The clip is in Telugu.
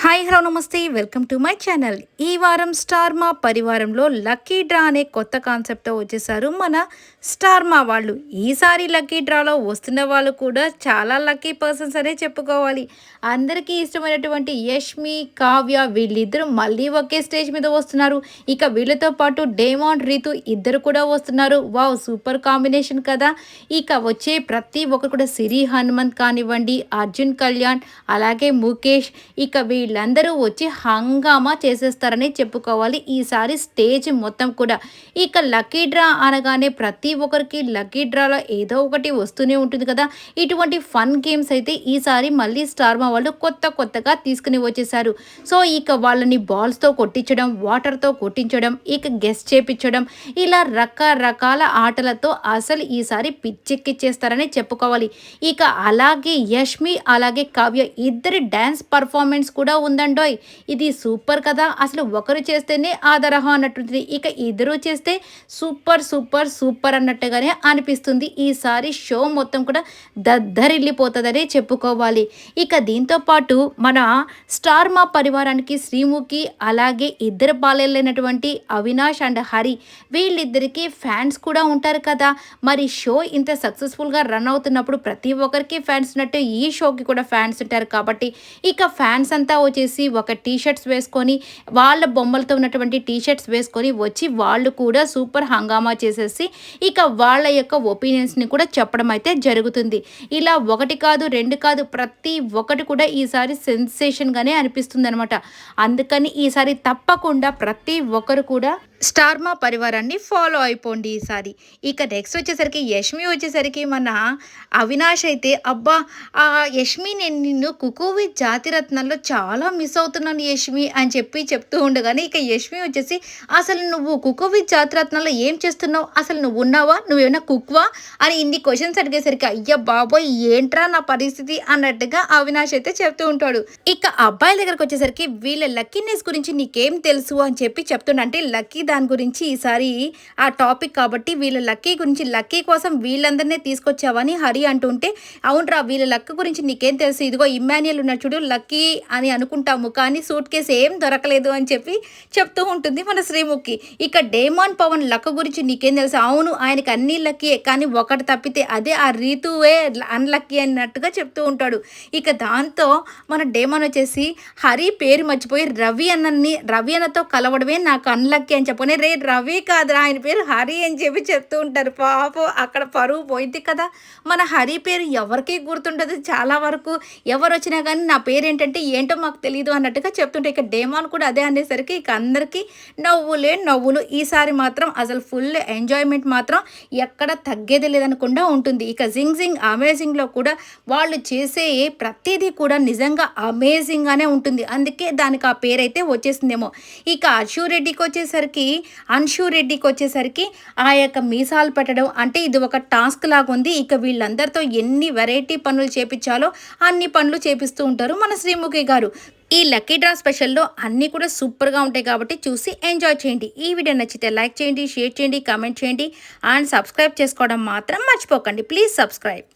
హాయ్ హలో నమస్తే వెల్కమ్ టు మై ఛానల్. ఈ వారం స్టార్ మా పరివారంలో లక్కీ డ్రా అనే కొత్త కాన్సెప్ట్తో వచ్చేసారు మన స్టార్ మా వాళ్ళు. ఈసారి లక్కీ డ్రాలో వస్తున్న వాళ్ళు కూడా చాలా లక్కీ పర్సన్స్ అనే చెప్పుకోవాలి. అందరికీ ఇష్టమైనటువంటి యష్మి, కావ్య వీళ్ళిద్దరూ మళ్ళీ ఒకే స్టేజ్ మీద వస్తున్నారు. ఇక వీళ్ళతో పాటు డేమాన్, రీతు ఇద్దరు కూడా వస్తున్నారు. వావ్, సూపర్ కాంబినేషన్ కదా. ఇక వచ్చే ప్రతి ఒక్కరు కూడా సిరి హనుమంత్ కానివ్వండి, అర్జున్ కళ్యాణ్, అలాగే ముఖేష్, ఇక వీళ్ళందరూ వచ్చి హంగామా చేసేస్తారని చెప్పుకోవాలి ఈసారి స్టేజ్ మొత్తం కూడా. ఇక లక్కీ డ్రా అనగానే ప్రతి ఒక్కరికి లక్కీ డ్రాలో ఏదో ఒకటి వస్తూనే ఉంటుంది కదా. ఇటువంటి ఫన్ గేమ్స్ అయితే ఈసారి మళ్ళీ స్టార్ మా వాళ్ళు కొత్తగా తీసుకుని వచ్చేసారు. సో ఇక వాళ్ళని బాల్స్తో కొట్టించడం, వాటర్తో కొట్టించడం, ఇక గెస్ట్ చేపించడం, ఇలా రకరకాల ఆటలతో అసలు ఈసారి పిచ్చెక్కిచ్చేస్తారని చెప్పుకోవాలి. ఇక అలాగే యష్మి అలాగే కావ్య ఇద్దరి డ్యాన్స్ పర్ఫార్మెన్స్ కూడా ఉందండోయ్. ఇది సూపర్ కదా. అసలు ఒకరు చేస్తేనే ఆదరహ అన్నట్టుంది, ఇక ఇద్దరు చేస్తే సూపర్ సూపర్ సూపర్ అన్నట్టుగానే అనిపిస్తుంది. ఈసారి షో మొత్తం కూడా దద్దరిల్లిపోతుందనే చెప్పుకోవాలి. ఇక దీంతో పాటు మన స్టార్ మా పరివారానికి శ్రీముఖి అలాగే ఇద్దరు బాలైనటువంటి అవినాష్ అండ్ హరి వీళ్ళిద్దరికీ ఫ్యాన్స్ కూడా ఉంటారు కదా. మరి షో ఇంత సక్సెస్ఫుల్గా రన్ అవుతున్నప్పుడు ప్రతి ఒక్కరికి ఫ్యాన్స్ ఉన్నట్టు ఈ షోకి కూడా ఫ్యాన్స్ ఉంటారు కాబట్టి ఇక ఫ్యాన్స్ అంతా వచ్చేసి ఒక టీషర్ట్స్ వేసుకొని వాళ్ళ బొమ్మలతో ఉన్నటువంటి టీషర్ట్స్ వేసుకొని వచ్చి వాళ్ళు కూడా సూపర్ హంగామా చేసేసి ఇక వాళ్ళ యొక్క ఒపీనియన్స్ని కూడా చెప్పడం అయితే జరుగుతుంది. ఇలా ఒకటి కాదు రెండు కాదు ప్రతి ఒక్కటి కూడా ఈసారి సెన్సేషన్గానే అనిపిస్తుంది అనమాట. అందుకని ఈసారి తప్పకుండా ప్రతి ఒక్కరు కూడా స్టార్ మా పరివారాన్ని ఫాలో అయిపోండి ఈసారి. ఇక నెక్స్ట్ వచ్చేసరికి యష్మి వచ్చేసరికి మన అవినాష్ అయితే అబ్బా ఆ యష్మి నేను నిన్ను కుకువి జాతిరత్నాల్లో చాలా మిస్ అవుతున్నాను యష్మి అని చెప్తూ ఉండగానే ఇక యష్మి వచ్చేసి అసలు నువ్వు కుకువి జాతిరత్నాల్లో ఏం చేస్తున్నావు, అసలు నువ్వు ఉన్నావా, నువ్వేమైనా కుక్వా అని ఇన్ని క్వశ్చన్స్ అడిగేసరికి అయ్యా బాబోయ్ ఏంట్రా నా పరిస్థితి అన్నట్టుగా అవినాష్ అయితే చెప్తూ ఉంటాడు. ఇక అబ్బాయిల దగ్గరకు వచ్చేసరికి వీళ్ళ లక్కీనెస్ గురించి నీకేం తెలుసు అని చెప్తుండ, అంటే లక్కీ దాని గురించి ఈసారి ఆ టాపిక్ కాబట్టి వీళ్ళ లక్కీ గురించి లక్కీ కోసం వీళ్ళందరినీ తీసుకొచ్చావని హరి అంటుంటే అవునరా వీళ్ళ లక్ గురించి నీకేం తెలుసు, ఇదిగో ఇమ్మాన్యుయల్ ఉన్న చూడు లక్కీ అని అనుకుంటాము కానీ సూట్ కేసు ఏం దొరకలేదు అని చెప్తూ ఉంటుంది మన శ్రీముఖి. ఇక డేమాన్ పవన్ లక్ గురించి నీకేం తెలుసు, అవును ఆయనకి అన్ని లక్కీయే కానీ ఒకటి తప్పితే అదే ఆ రీతువే అన్లక్కీ అన్నట్టుగా చెప్తూ ఉంటాడు. ఇక దాంతో మన డేమాన్ వచ్చేసి హరి పేరు మర్చిపోయి రవి అన్నతో కలవడమే నాకు అన్లక్కీ అని చెప్పని రే రవి కాదురా ఆయన పేరు హరి అని చెప్తూ ఉంటారు. పాపం అక్కడ పరువు పోయింది కదా. మన హరి పేరు ఎవరికి గుర్తుండదు చాలా వరకు, ఎవరు వచ్చినా కానీ నా పేరు ఏంటో మాకు తెలియదు అన్నట్టుగా చెప్తుంటే ఇక డేమాన్ కూడా అదే అనేసరికి ఇక అందరికీ నవ్వులే నవ్వులు. ఈసారి మాత్రం అసలు ఫుల్ ఎంజాయ్మెంట్ మాత్రం ఎక్కడ తగ్గేది లేదనకుండా ఉంటుంది. ఇక జింగ్ అమేజింగ్లో కూడా వాళ్ళు చేసే ప్రతిదీ కూడా నిజంగా అమేజింగ్గానే ఉంటుంది, అందుకే దానికి ఆ పేరైతే వచ్చేసిందేమో. ఇక అన్షు రెడ్డికి వచ్చేసరికి ఆ యొక్క మీసాలు పెట్టడం అంటే ఇది ఒక టాస్క్ లాగా ఉంది. ఇక వీళ్ళందరితో ఎన్ని వెరైటీ పనులు చేపించాలో అన్ని పనులు చేపిస్తూ ఉంటారు మన శ్రీముఖి గారు. ఈ లక్కీ డ్రా స్పెషల్లో అన్నీ కూడా సూపర్గా ఉంటాయి కాబట్టి చూసి ఎంజాయ్ చేయండి. ఈ వీడియో నచ్చితే లైక్ చేయండి, షేర్ చేయండి, కామెంట్ చేయండి అండ్ సబ్స్క్రైబ్ చేసుకోవడం మాత్రం మర్చిపోకండి. Please subscribe.